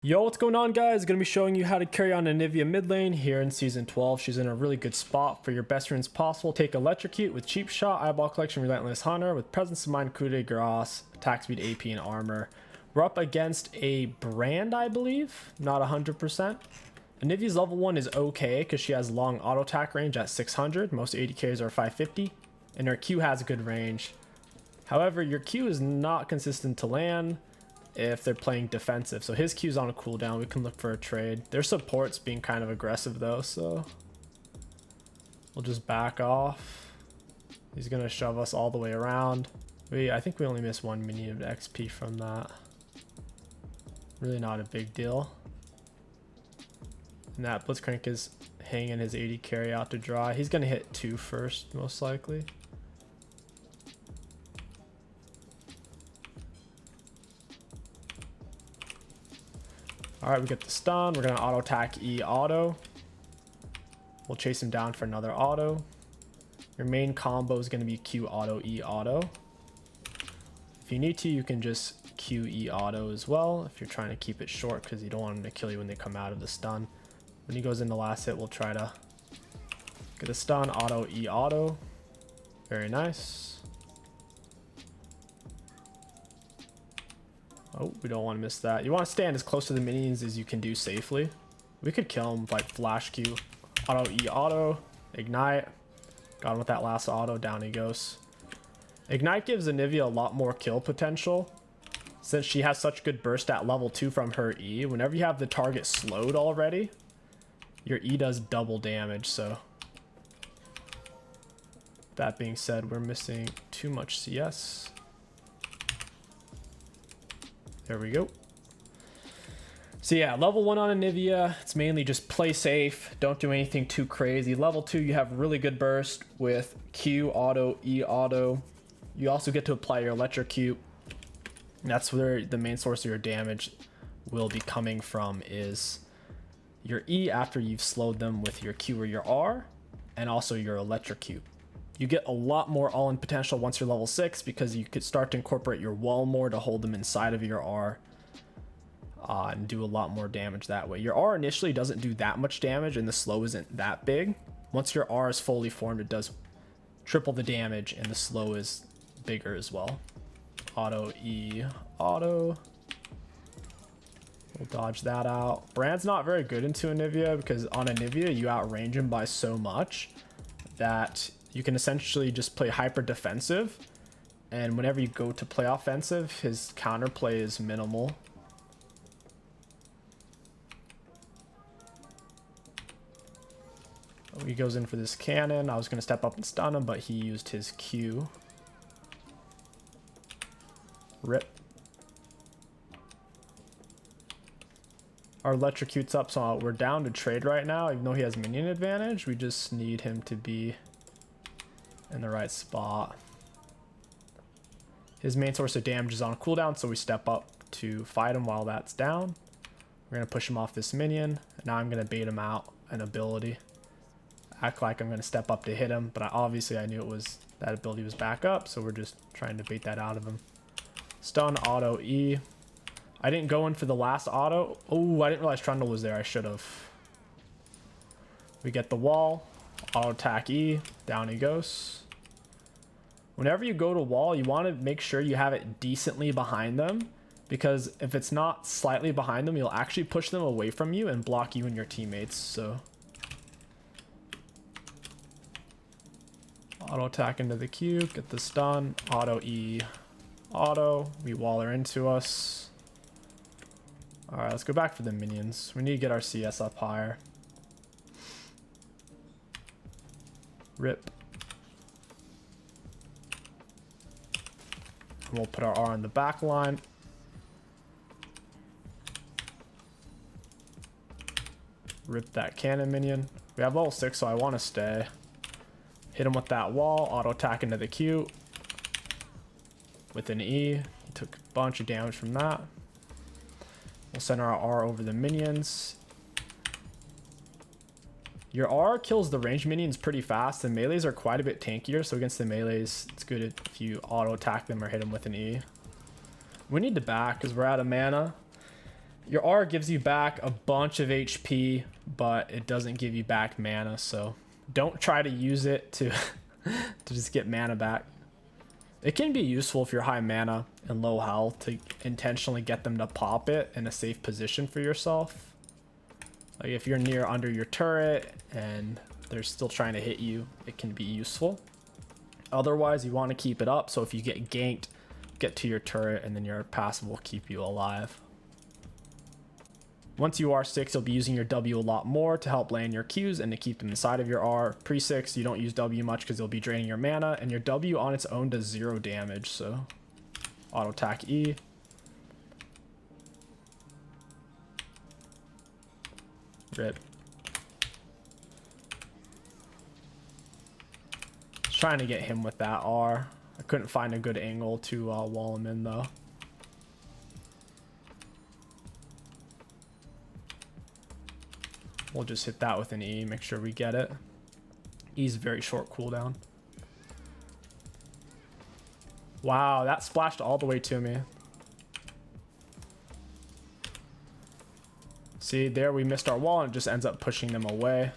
Yo, what's going on, guys? Gonna be showing you how to carry on Anivia mid lane here in season 12. She's in a really good spot for your best runes possible. Take 𝐒𝐿𝐿𝐿𝐿𝐿𝐿 with cheap shot, eyeball collection, relentless hunter with presence of mind, coup de grace, attack speed, AP, and armor. We're up against a brand, I believe, not 100%. Anivia's level 1 is okay because she has long auto attack range at 600. Most AD carries are 550, and her Q has good range. However, your Q is not consistent to land if they're playing defensive, so his Q's on a cooldown. We can look for a trade. Their support's being kind of aggressive though, so we'll just back off. He's gonna shove us all the way around. I think we only missed 1 minion of XP from that. Really not a big deal. And that Blitzcrank is hanging his 80 carry out to dry. He's gonna hit 2 first, most likely. Alright, we get the stun. We're going to auto attack E auto. We'll chase him down for another auto. Your main combo is going to be Q auto, E auto. If you need to, you can just Q E auto as well if you're trying to keep it short because you don't want him to kill you when they come out of the stun. When he goes in the last hit, we'll try to get a stun, auto, E auto. Very nice. Oh, we don't want to miss that. You want to stand as close to the minions as you can do safely. We could kill him like flash Q, auto E auto, ignite. Got him with that last auto, down he goes. Ignite gives Anivia a lot more kill potential since she has such good burst at level 2 from her E. Whenever you have the target slowed already, your E does double damage. So that being said, we're missing too much CS. There we go. So yeah, level 1 on Anivia, it's mainly just play safe, don't do anything too crazy. Level 2, you have really good burst with Q auto, E auto. You also get to apply your electrocute. That's where the main source of your damage will be coming from, is your E after you've slowed them with your Q or your R, and also your electrocute. You get a lot more all-in potential once you're level 6 because you could start to incorporate your wall more to hold them inside of your R and do a lot more damage that way. Your R initially doesn't do that much damage and the slow isn't that big. Once your R is fully formed, it does triple the damage and the slow is bigger as well. Auto E auto. We'll dodge that out. Brand's not very good into Anivia because on Anivia you outrange him by so much that you can essentially just play hyper defensive, and whenever you go to play offensive, his counterplay is minimal. Oh, he goes in for this cannon. I was going to step up and stun him, but he used his Q. Rip. Our electrocute's up, so we're down to trade right now. Even though he has minion advantage, we just need him to be in the right spot. His main source of damage is on cooldown, so we step up to fight him while that's down. We're going to push him off this minion. And now I'm going to bait him out an ability. Act like I'm going to step up to hit him, but obviously I knew it was that ability was back up, so we're just trying to bait that out of him. Stun, auto, E. I didn't go in for the last auto. Oh, I didn't realize Trundle was there. I should have. We get the wall. Auto attack E. Down he goes. Whenever you go to wall, you want to make sure you have it decently behind them, because if it's not slightly behind them, you'll actually push them away from you and block you and your teammates. So auto attack into the Q, get the stun, auto E, auto. We wall her into us. All right, let's go back for the minions. We need to get our CS up higher. Rip. We'll put our R on the back line. Rip that cannon minion. We have level 6, so I want to stay. Hit him with that wall. Auto attack into the Q. With an E. He took a bunch of damage from that. We'll send our R over the minions. Your R kills the ranged minions pretty fast. The melees are quite a bit tankier, so against the melees, it's good if you auto attack them or hit them with an E. We need to back because we're out of mana. Your R gives you back a bunch of HP, but it doesn't give you back mana, so don't try to use it to to just get mana back. It can be useful if you're high mana and low health to intentionally get them to pop it in a safe position for yourself. Like if you're near under your turret and they're still trying to hit you, it can be useful. Otherwise, you want to keep it up, so if you get ganked, get to your turret and then your passive will keep you alive. Once you are 6, you'll be using your W a lot more to help land your Qs and to keep them inside of your R. Pre-6, you don't use W much because you'll be draining your mana, and your W on its own does 0 damage, so auto attack E. Rip. Just trying to get him with that R. I couldn't find a good angle to wall him in though. We'll just hit that with an E, make sure we get it. E's very short cooldown. Wow, that splashed all the way to me. See, there we missed our wall and it just ends up pushing them away.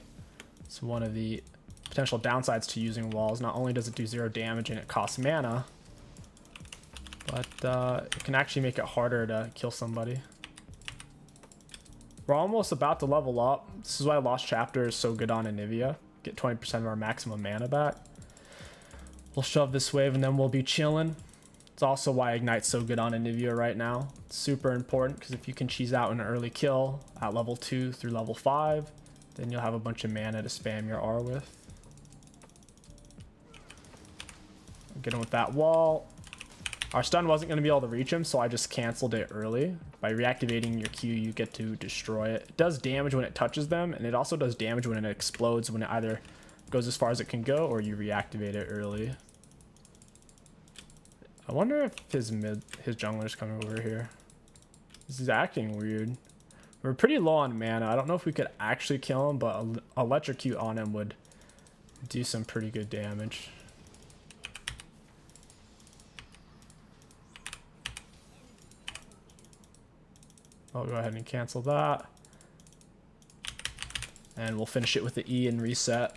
It's one of the potential downsides to using walls. Not only does it do 0 damage and it costs mana, but it can actually make it harder to kill somebody. We're almost about to level up. This is why Lost Chapter is so good on Anivia. Get 20% of our maximum mana back. We'll shove this wave and then we'll be chilling. It's also why Ignite's so good on Anivia right now. It's super important because if you can cheese out an early kill at level 2 through level 5, then you'll have a bunch of mana to spam your R with. Get him with that wall. Our stun wasn't going to be able to reach him, so I just canceled it early. By reactivating your Q, you get to destroy it. It does damage when it touches them, and it also does damage when it explodes, when it either goes as far as it can go or you reactivate it early. I wonder if his jungler's coming over here. This is acting weird. We're pretty low on mana. I don't know if we could actually kill him, but electrocute on him would do some pretty good damage. I'll go ahead and cancel that. And we'll finish it with the E and reset.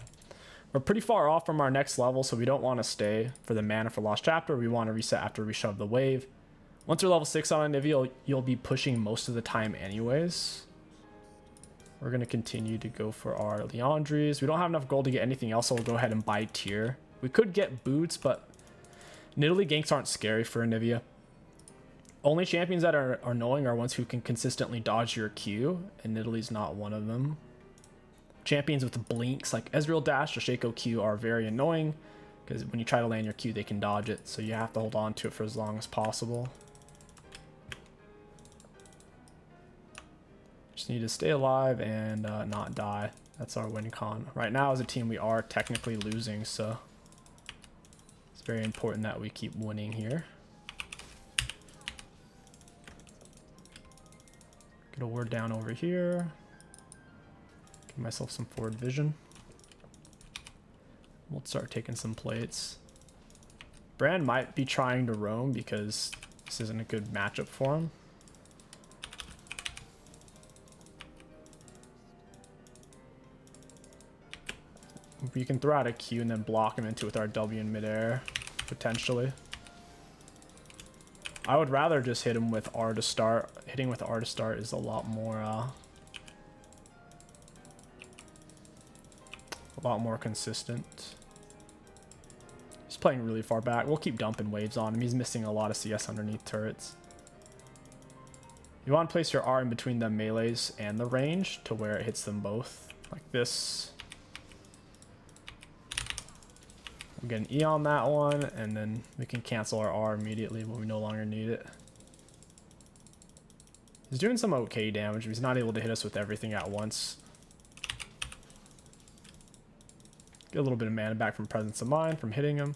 We're pretty far off from our next level, so we don't want to stay for the mana for Lost Chapter. We want to reset after we shove the wave. Once you're level 6 on Anivia, you'll be pushing most of the time anyways. We're going to continue to go for our Leandries. We don't have enough gold to get anything else, so we'll go ahead and buy tier. We could get boots, but Nidalee ganks aren't scary for Anivia. Only champions that are annoying are ones who can consistently dodge your Q, and Nidalee's not one of them. Champions with blinks like Ezreal Dash or 𝐒𝐿𝐂𝐂𝐋 are very annoying, because when you try to land your Q, they can dodge it, so you have to hold on to it for as long as possible. Just need to stay alive and not die. That's our win con. Right now as a team we are technically losing, so it's very important that we keep winning here. Get a ward down over here. Give myself some forward vision. We'll start taking some plates. Brand might be trying to roam because this isn't a good matchup for him. We can throw out a Q and then block him into with our W in midair, potentially. I would rather just hit him with R to start. Hitting with R to start is a lot more consistent. He's playing really far back. We'll keep dumping waves on him. He's missing a lot of CS underneath turrets. You want to place your R in between the melees and the range to where it hits them both, like this. We'll get an E on that one, and then we can cancel our R immediately when we no longer need it. He's doing some okay damage, but he's not able to hit us with everything at once. Get a little bit of mana back from Presence of Mind from hitting him.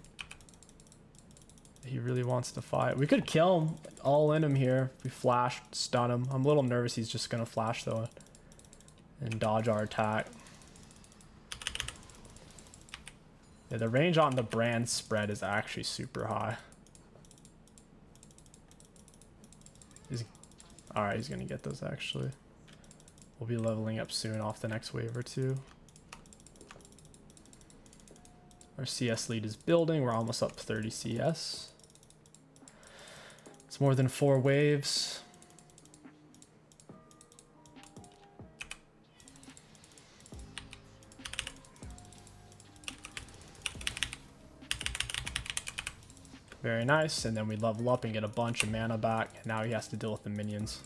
He really wants to fight. We could kill him, all in him here. If we flash, stun him. I'm a little nervous he's just going to flash though and dodge our attack. Yeah, the range on the brand spread is actually super high. Alright, he's gonna get those actually. We'll be leveling up soon off the next wave or two. Our CS lead is building. We're almost up 30 CS. It's more than 4 waves. Very nice, and then we level up and get a bunch of mana back. And now he has to deal with the minions.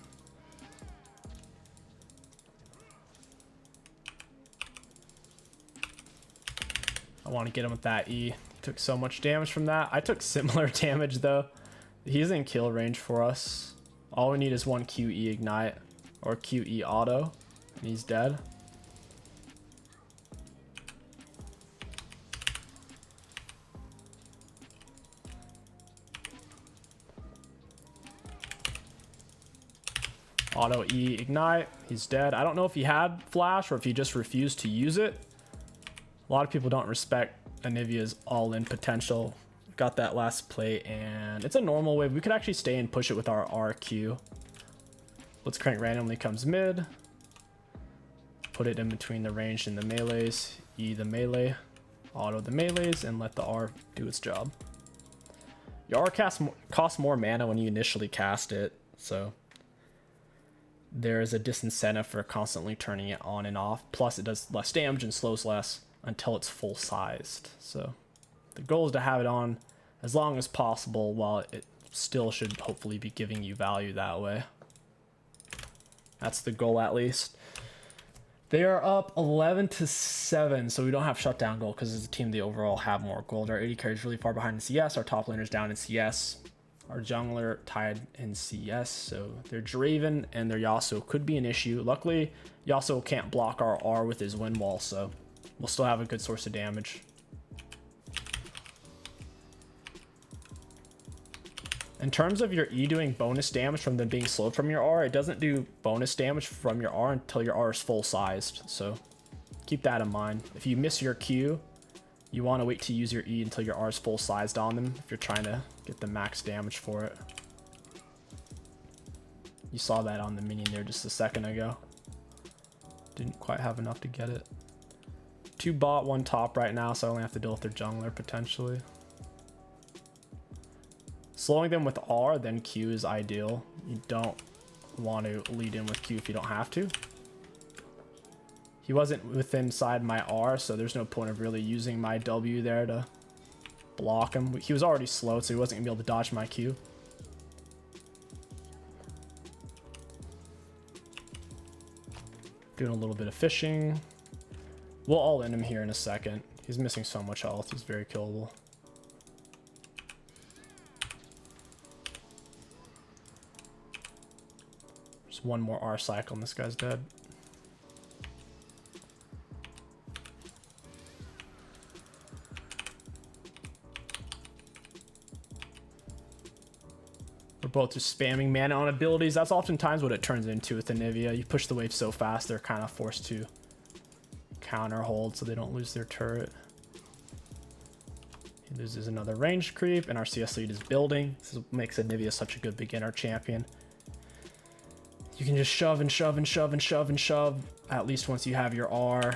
I want to get him with that E. Took so much damage from that. I took similar damage though. He's in kill range for us. All we need is one 𝐒𝐻 ignite or 𝐒𝐻 auto, and he's dead. Auto E ignite, he's dead. I don't know if he had flash or if he just refused to use it. A lot of people don't respect Anivia's all-in potential. Got that last play, and it's a normal wave. We could actually stay and push it with our RQ. 𝐒𝐻𝐂𝐈𝐀 randomly comes mid. Put it in between the ranged and the melees. E the melee, auto the melees, and let the R do its job. Your R costs more mana when you initially cast it, so there is a disincentive for constantly turning it on and off. Plus it does less damage and slows less until it's full sized. So the goal is to have it on as long as possible while it still should hopefully be giving you value that way. That's the goal at least. They are up 11-7, so we don't have shutdown goal because as a team they overall have more gold. Our AD carry is really far behind in CS. Our top laner's down in CS. Our jungler tied in CS, so their Draven and their Yasuo could be an issue. Luckily, Yasuo can't block our R with his wind wall, so we'll still have a good source of damage. In terms of your E doing bonus damage from them being slowed from your R, it doesn't do bonus damage from your R until your R is full sized, so keep that in mind. If you miss your Q, you want to wait to use your E until your R is full sized on them if you're trying to get the max damage for it. You saw that on the minion there just a second ago. Didn't quite have enough to get it. 2 bot, 1 top right now, so I only have to deal with their jungler potentially. Slowing them with R, then Q is ideal. You don't want to lead in with Q if you don't have to. He wasn't within inside my R, so there's no point of really using my W there to block him. He was already slowed, so he wasn't gonna be able to dodge my Q. Doing a little bit of fishing. We'll all end him here in a second. He's missing so much health. He's very killable. Just one more R cycle and this guy's dead. We're both just spamming mana on abilities. That's oftentimes what it turns into with Anivia. You push the wave so fast, they're kind of forced to counter hold so they don't lose their turret. He loses another range creep, and our CS lead is building. This makes Anivia such a good beginner champion. You can just shove and shove and shove and shove and shove, at least once you have your R.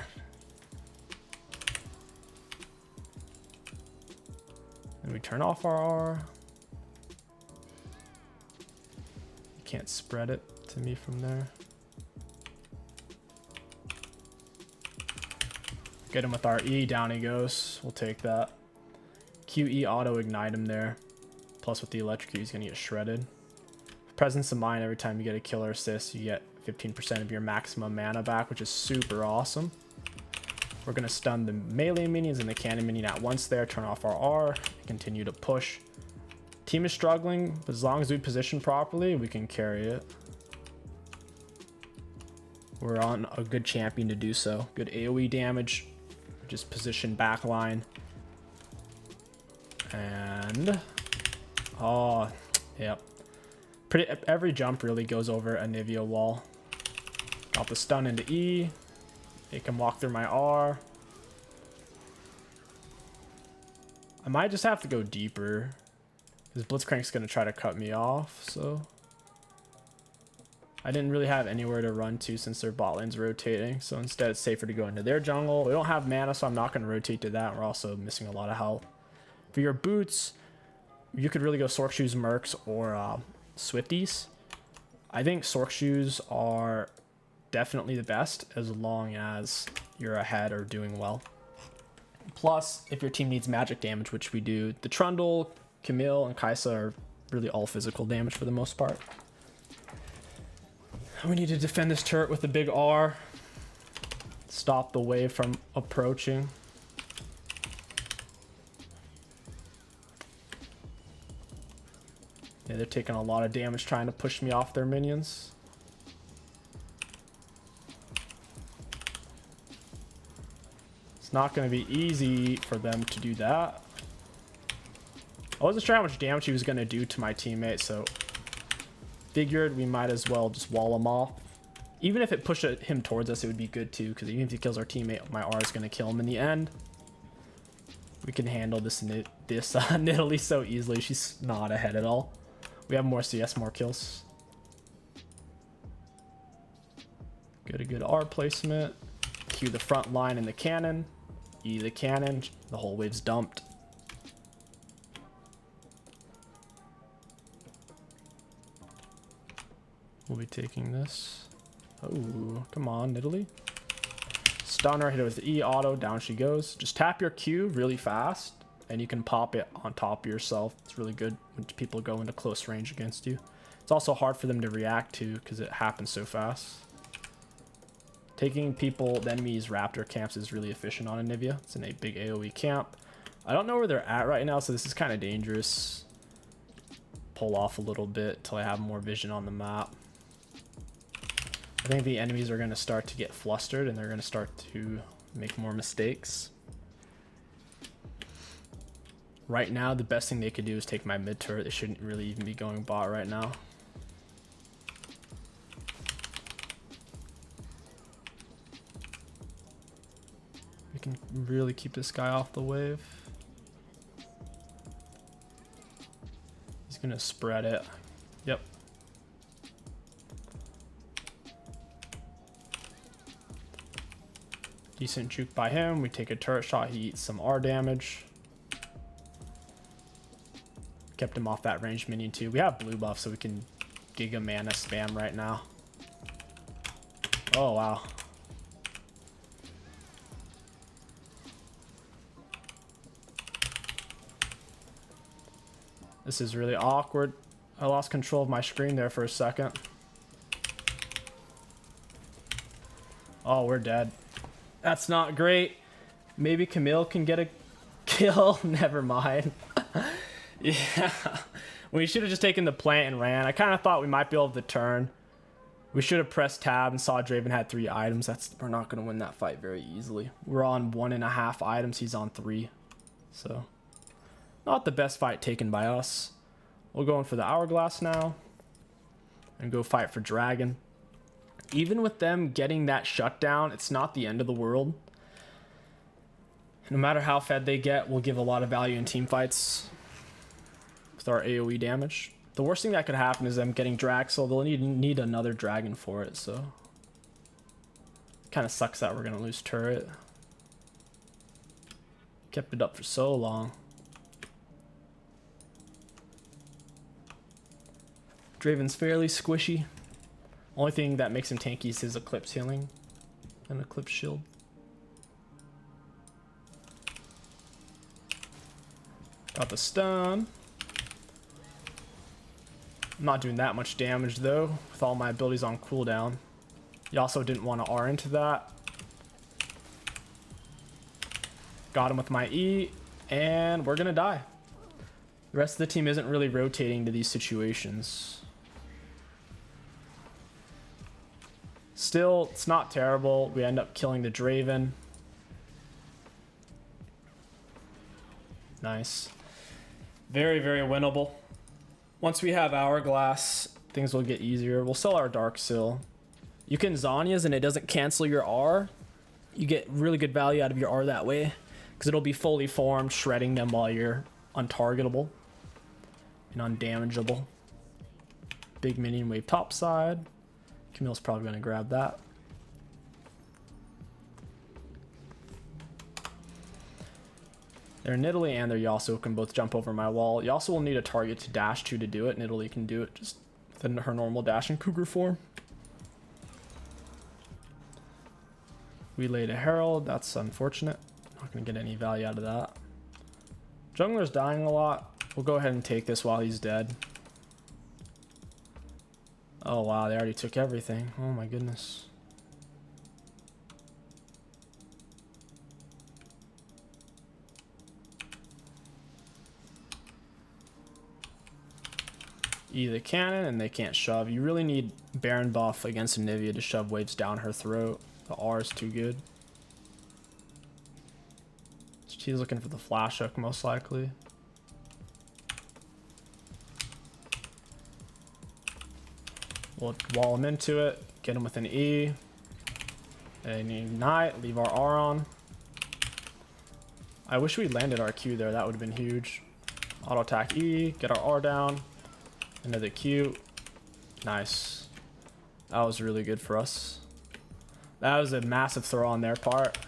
And we turn off our R. Can't spread it to me from there. Get him with our E, down he goes. We'll take that. 𝐒𝐻 auto ignite him there. Plus with the electrocute, he's gonna get shredded. Presence of mind, every time you get a killer assist, you get 15% of your maximum mana back, which is super awesome. We're gonna stun the melee minions and the cannon minion at once there, turn off our R, continue to push. Team is struggling, but as long as we position properly, we can carry it. We're on a good champion to do so. Good AoE damage, just position backline. And, oh, yep. Every jump really goes over Anivia wall. Got the stun into E. They can walk through my R. I might just have to go deeper, because 𝐒𝐿𝐻𝐂𝐈𝐀's going to try to cut me off, so I didn't really have anywhere to run to since their bot lane's rotating, so instead it's safer to go into their jungle. We don't have mana, so I'm not going to rotate to that. We're also missing a lot of health. For your boots, you could really go Sork Shoes, Mercs, or Swifties. I think Sork Shoes are definitely the best as long as you're ahead or doing well. Plus, if your team needs magic damage, which we do, the Trundle, 𝐒𝐿, and 𝐒𝐿𝐂 are really all physical damage for the most part. We need to defend this turret with a big R. Stop the wave from approaching. Yeah, they're taking a lot of damage trying to push me off their minions. It's not going to be easy for them to do that. I wasn't sure how much damage he was going to do to my teammate, so figured we might as well just wall him off. Even if it pushed him towards us, it would be good too, because even if he kills our teammate, my R is going to kill him in the end. We can handle this Nidalee so easily. She's not ahead at all. We have more CS, more kills. Get a good R placement. Q the front line in the cannon. E the cannon. The whole wave's dumped. We'll be taking this. Oh, come on, Nidalee. Stunner, hit it with the E auto, down she goes. Just tap your Q really fast, and you can pop it on top of yourself. It's really good when people go into close range against you. It's also hard for them to react to because it happens so fast. Taking the enemy's raptor camps is really efficient on Anivia. It's in a big AoE camp. I don't know where they're at right now, so this is kind of dangerous. Pull off a little bit until I have more vision on the map. I think the enemies are going to start to get flustered and they're going to start to make more mistakes. Right now, the best thing they could do is take my mid turret. They shouldn't really even be going bot right now. We can really keep this guy off the wave. He's going to spread it. Yep. Decent juke by him. We take a turret shot. He eats some R damage. Kept him off that ranged minion too. We have blue buff, so we can Giga Mana spam right now. Oh, wow. This is really awkward. I lost control of my screen there for a second. Oh, we're dead. That's not great. Maybe 𝐒𝐿 can get a kill. Never mind. Yeah. We should have just taken the plant and ran. I kind of thought we might be able to turn. We should have pressed tab and saw Draven had 3 items. We're not going to win that fight very easily. We're on 1.5 items. He's on 3. So, not the best fight taken by us. We'll go in for the hourglass now. And go fight for dragon. Even with them getting that shutdown, it's not the end of the world. No matter how fed they get, we'll give a lot of value in team fights with our AoE damage. The worst thing that could happen is them getting drag, so they'll need another dragon for it, so kind of sucks that we're going to lose turret. Kept it up for so long. Draven's fairly squishy. Only thing that makes him tanky is his Eclipse healing and Eclipse shield. Got the stun. I'm not doing that much damage though, with all my abilities on cooldown. You also didn't want to R into that. Got him with my E, and we're gonna die. The rest of the team isn't really rotating to these situations. Still, it's not terrible. We end up killing the Draven. Nice. Very, very winnable. Once we have Hourglass, things will get easier. We'll sell our Dark Sill. You can Zhonya's and it doesn't cancel your R. You get really good value out of your R that way, because it'll be fully formed, shredding them while you're untargetable and undamageable. Big minion wave topside. Camille's probably going to grab that. Their Nidalee and their Yasuo can both jump over my wall. Yasuo will need a target to dash to do it. Nidalee can do it just within her normal dash and Cougar form. We laid a Herald. That's unfortunate. Not going to get any value out of that. Jungler's dying a lot. We'll go ahead and take this while he's dead. Oh wow, they already took everything. Oh my goodness. The cannon and they can't shove. You really need Baron buff against Anivia to shove waves down her throat. The R is too good. She's looking for the flash hook most likely. We'll wall him into it, get him with an E, and ignite, leave our R on. I wish we landed our Q there, that would have been huge. Auto attack E, get our R down, into the Q. Nice. That was really good for us. That was a massive throw on their part.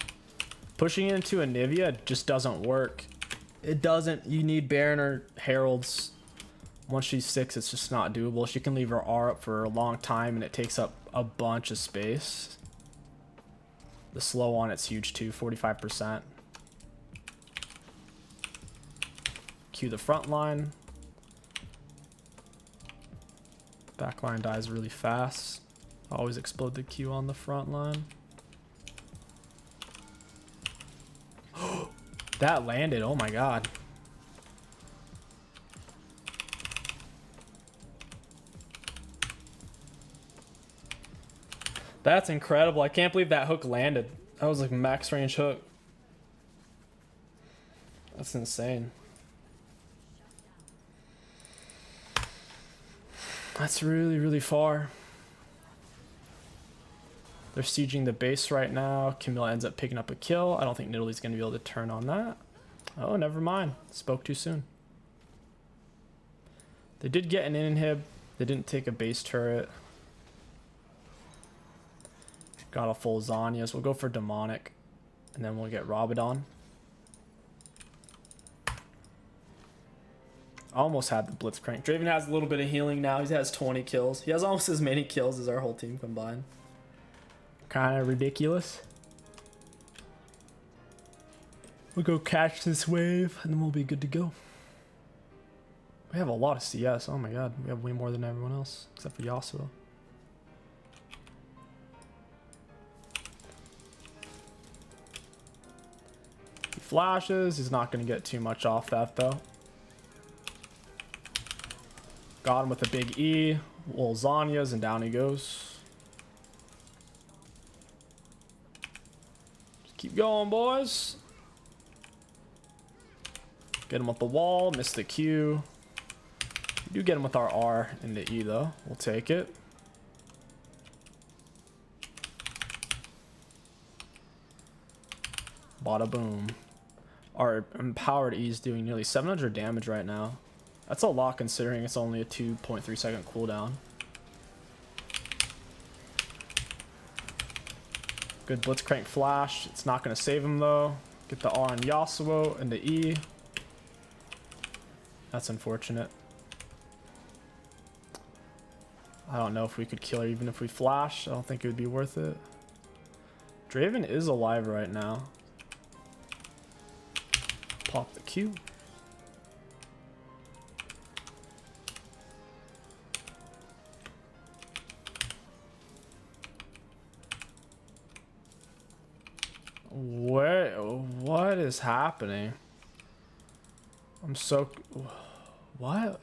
Pushing into Anivia just doesn't work. It doesn't. You need Baron or Heralds. Once she's 6, it's just not doable. She can leave her R up for a long time and it takes up a bunch of space. The slow on it's huge too, 45%. Q the front line. Back line dies really fast. Always explode the Q on the front line. That landed, oh my god. That's incredible. I can't believe that hook landed. That was like max range hook. That's insane. That's really, really far. They're sieging the base right now. Camille ends up picking up a kill. I don't think Nidalee's going to be able to turn on that. Oh, never mind. Spoke too soon. They did get an inhib. They didn't take a base turret. Got a full Zhonya's. We'll go for Demonic. And then we'll get Rabadon. Almost had the Blitzcrank. Draven has a little bit of healing now. He has 20 kills. He has almost as many kills as our whole team combined. Kind of ridiculous. We'll go catch this wave and then we'll be good to go. We have a lot of CS. Oh my god. We have way more than everyone else except for Yasuo. He flashes. He's not going to get too much off that though. Got him with a big E. Little Zhonya's and down he goes. Keep going, boys. Get him with the wall. Miss the Q. We do get him with our R and the E, though. We'll take it. Bada boom. Our empowered E is doing nearly 700 damage right now. That's a lot considering it's only a 2.3 second cooldown. Good Blitzcrank flash. It's not going to save him though. Get the R on Yasuo and the E. That's unfortunate. I don't know if we could kill her even if we flash. I don't think it would be worth it. Draven is alive right now. Pop the Q. What is happening? I'm so... What?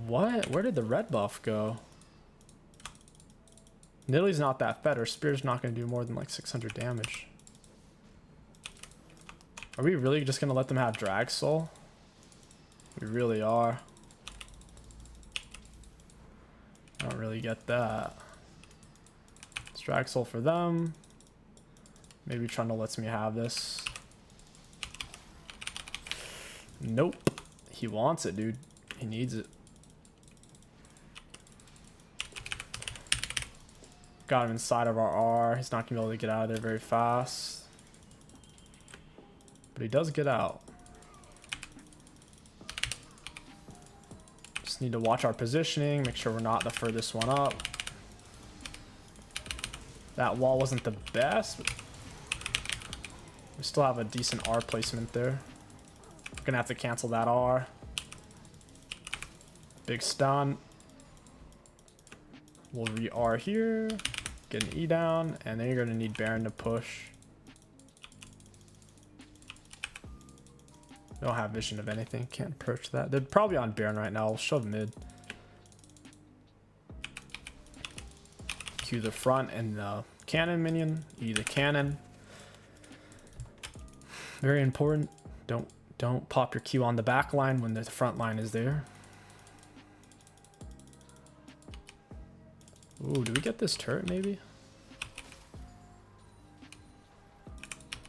What? Where did the red buff go? Nidalee's not that fed. Her spear's not going to do more than like 600 damage. Are we really just going to let them have Drag Soul? We really are. I don't really get that. It's Drag Soul for them. Maybe Trundle lets me have this. Nope. He wants it, dude. He needs it. Got him inside of our R. He's not gonna be able to get out of there very fast. But he does get out. Just need to watch our positioning, make sure we're not the furthest one up. That wall wasn't the best, but we still have a decent R placement there. Gonna have to cancel that R. Big stun. We'll re-R here. Get an E down, and then you're gonna need Baron to push. Don't have vision of anything. Can't approach that. They're probably on Baron right now. We'll shove mid. Q the front and the cannon minion. E the cannon. Very important. Don't pop your Q on the back line when the front line is there. Ooh, do we get this turret maybe?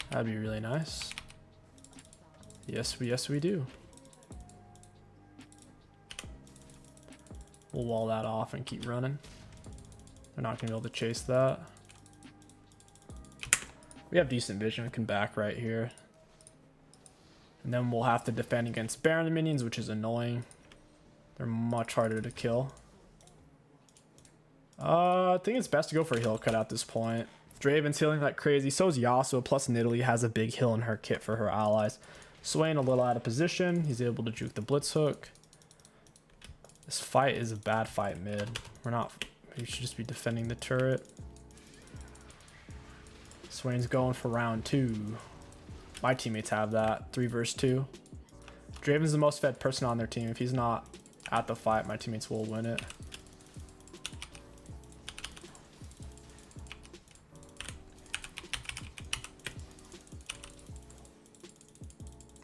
That'd be really nice. Yes, we do. We'll wall that off and keep running. They're not gonna be able to chase that. We have decent vision. We can back right here. And then we'll have to defend against Baron minions, which is annoying. They're much harder to kill. I think it's best to go for a heal cut at this point. Draven's healing like crazy. So is Yasuo, plus Nidalee has a big heal in her kit for her allies. Swain a little out of position. He's able to juke the blitz hook. This fight is a bad fight mid. We should just be defending the turret. Swain's going for round 2. My teammates have that. 3 versus 2. Draven's the most fed person on their team. If he's not at the fight, my teammates will win it.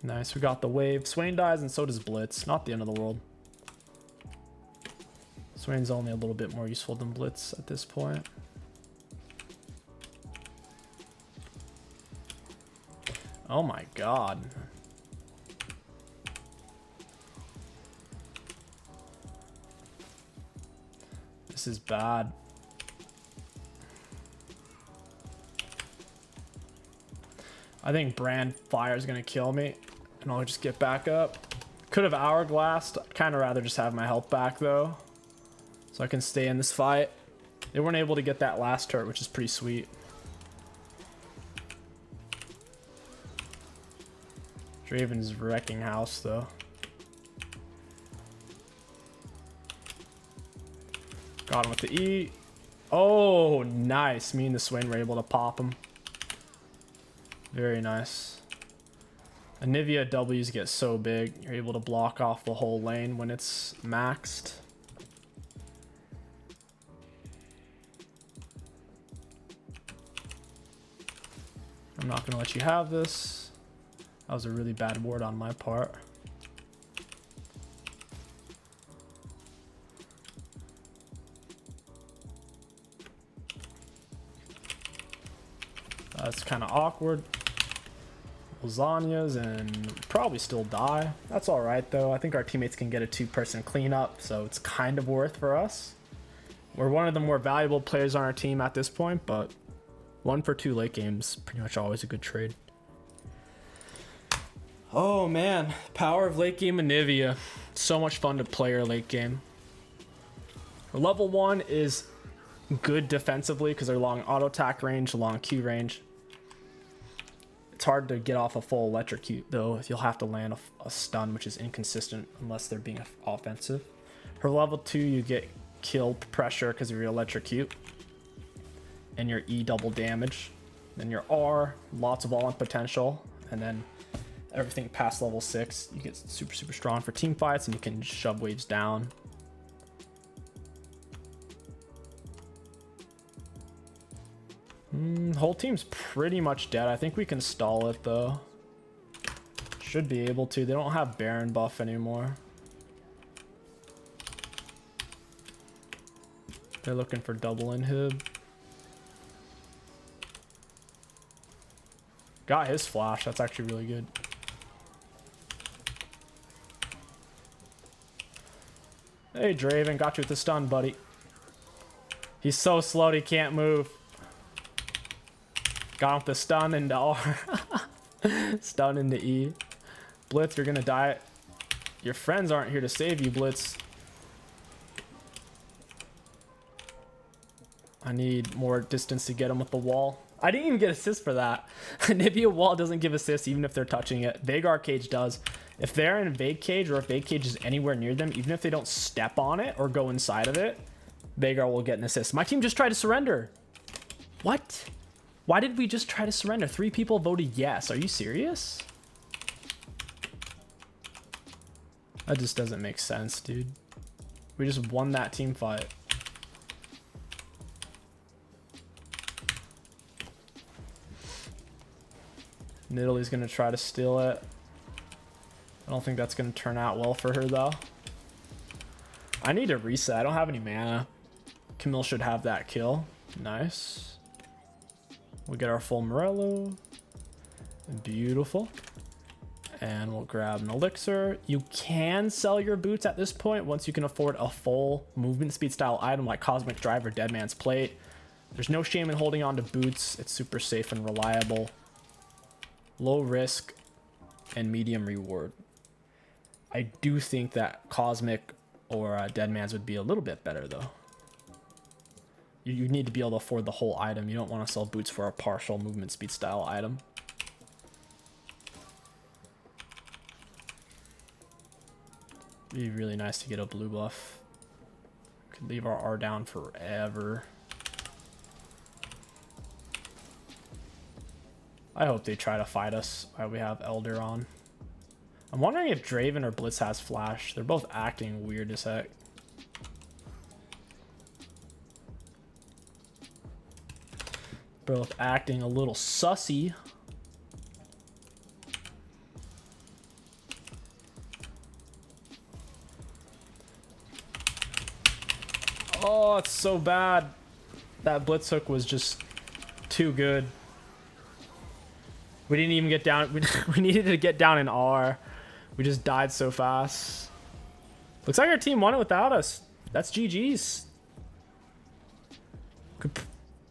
Nice, we got the wave. Swain dies and so does Blitz. Not the end of the world. Swain's only a little bit more useful than Blitz at this point. Oh my god. This is bad. I think Brand Fire is going to kill me. And I'll just get back up. Could have Hourglassed. I'd kind of rather just have my health back though. So I can stay in this fight. They weren't able to get that last turret, which is pretty sweet. Draven's wrecking house though. Got him with the E. Oh, nice. Me and the Swain were able to pop him. Very nice. Anivia W's get so big, you're able to block off the whole lane when it's maxed. I'm not going to let you have this. That was a really bad ward on my part. That's kind of awkward. Lasagnas and probably still die. That's all right though. I think our teammates can get a 2-person cleanup, so it's kind of worth for us. We're one of the more valuable players on our team at this point, but 1 for 2 late games, pretty much always a good trade. Oh man, power of late game Anivia. So much fun to play her late game. Her level 1 is good defensively because they're long auto attack range, long Q range. It's hard to get off a full electrocute though, if you'll have to land a stun, which is inconsistent unless they're being offensive. Her level 2, you get kill pressure because of your electrocute and your E double damage. Then your R, lots of all-in potential, and then everything past level 6, you get super strong for team fights, and you can shove waves down. Whole team's pretty much dead. I think we can stall it though. Should be able to. They don't have Baron buff anymore. They're looking for double inhib. Got his flash. That's actually really good. Hey Draven, got you with the stun, buddy. He's so slow he can't move. Got off the stun into R. Stun into E. Blitz, you're gonna die. Your friends aren't here to save you, Blitz. I need more distance to get him with the wall. I didn't even get assist for that. Anivia wall doesn't give assist even if they're touching it. Vagar cage does. If they're in a Vague cage or if Vague cage is anywhere near them, even if they don't step on it or go inside of it, Vagar will get an assist. My team just tried to surrender. What? Why did we just try to surrender? 3 people voted yes. Are you serious? That just doesn't make sense, dude. We just won that team fight. Nidalee gonna try to steal it. I don't think that's gonna turn out well for her though. I need to reset. I don't have any mana. 𝐒𝐿e should have that kill. Nice. We'll get our full Morello. Beautiful. And we'll grab an elixir. You can sell your boots at this point once you can afford a full movement speed style item like Cosmic Drive or Dead Man's Plate. There's no shame in holding on to boots. It's super safe and reliable. Low risk and medium reward. I do think that Cosmic or Dead Man's would be a little bit better though. You need to be able to afford the whole item. You don't want to sell boots for a partial movement speed style item. Be really nice to get a blue buff. Could leave our R down forever. I hope they try to fight us while we have Elder on. I'm wondering if Draven or Blitz has flash. They're both acting weird as heck. Both acting a little sussy. Oh, it's so bad. That Blitz hook was just too good. We didn't even get down. We needed to get down in R. We just died so fast. Looks like our team won it without us. That's GG's.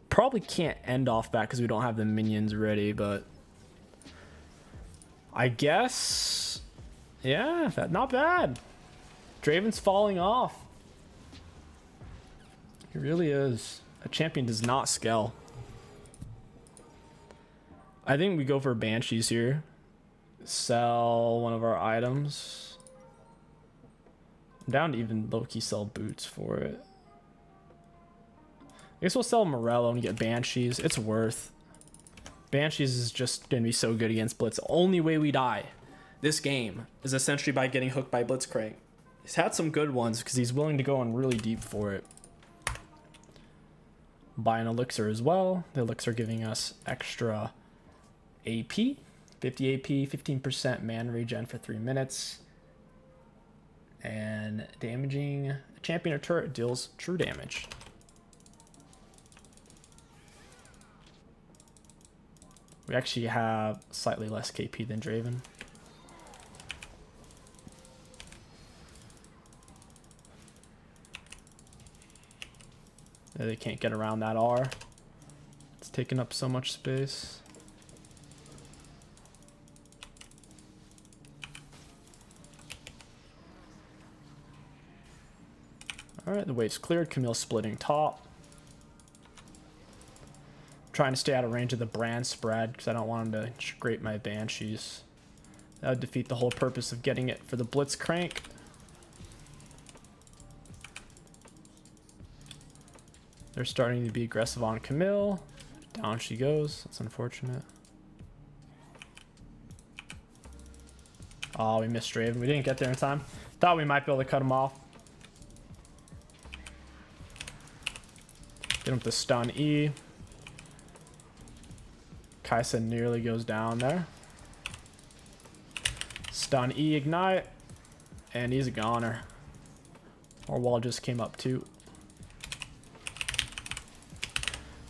Probably can't end off that because we don't have the minions ready, but I guess, yeah, not bad. Draven's falling off. He really is. A champion does not scale. I think we go for Banshees here. Sell one of our items. I'm down to even low-key sell boots for it. I guess we'll sell Morello and get Banshees. It's worth. Banshees is just going to be so good against Blitz. The only way we die this game is essentially by getting hooked by Blitzcrank. He's had some good ones because he's willing to go in really deep for it. Buy an elixir as well. The elixir giving us extra AP. 50 AP, 15% mana regen for 3 minutes. And damaging a champion or turret deals true damage. We actually have slightly less KP than Draven. They can't get around that R. It's taking up so much space. Alright, the wave's cleared. 𝐒𝐿e splitting top. Trying to stay out of range of the brand spread because I don't want him to scrape my Banshees. That would defeat the whole purpose of getting it for the Blitzcrank. They're starting to be aggressive on 𝐒𝐿e. Down she goes. That's unfortunate. Oh, we missed Draven. We didn't get there in time. Thought we might be able to cut him off. Get him to stun E. Kaisa nearly goes down there. Stun E, ignite. And he's a goner. Our wall just came up too.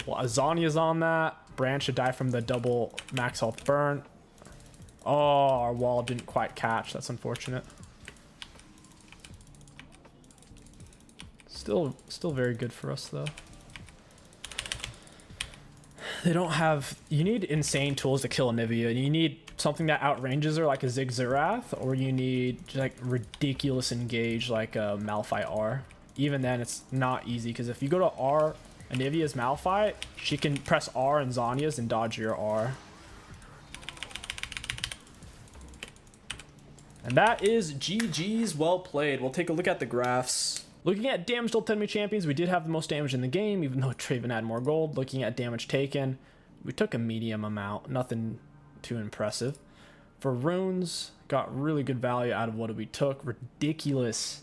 Well, Azania's on that. Brand should die from the double max health burn. Oh, our wall didn't quite catch. That's unfortunate. Still very good for us though. They don't have... You need insane tools to kill Anivia. You need something that outranges her like a Ziggurat, or you need like ridiculous engage like a Malphite R. Even then, it's not easy, because if you go to R, Anivia's Malphite, she can press R and Zhonya's and dodge your R. And that is GG's. Well played. We'll take a look at the graphs. Looking at damage dealt to enemy champions, we did have the most damage in the game, even though Draven had more gold. Looking at damage taken, we took a medium amount. Nothing too impressive. For runes, got really good value out of what we took. Ridiculous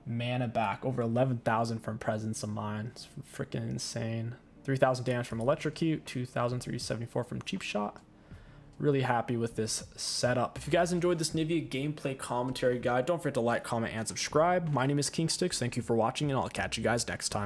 mana back. Over 11,000 from Presence of Mind. It's freaking insane. 3,000 damage from Electrocute. 2,374 from Cheap Shot. Really happy with this setup. If you guys enjoyed this Anivia gameplay commentary guide, don't forget to like, comment, and subscribe. My name is 𝐒𝐂𝐋𝐒. Thank you for watching, and I'll catch you guys next time.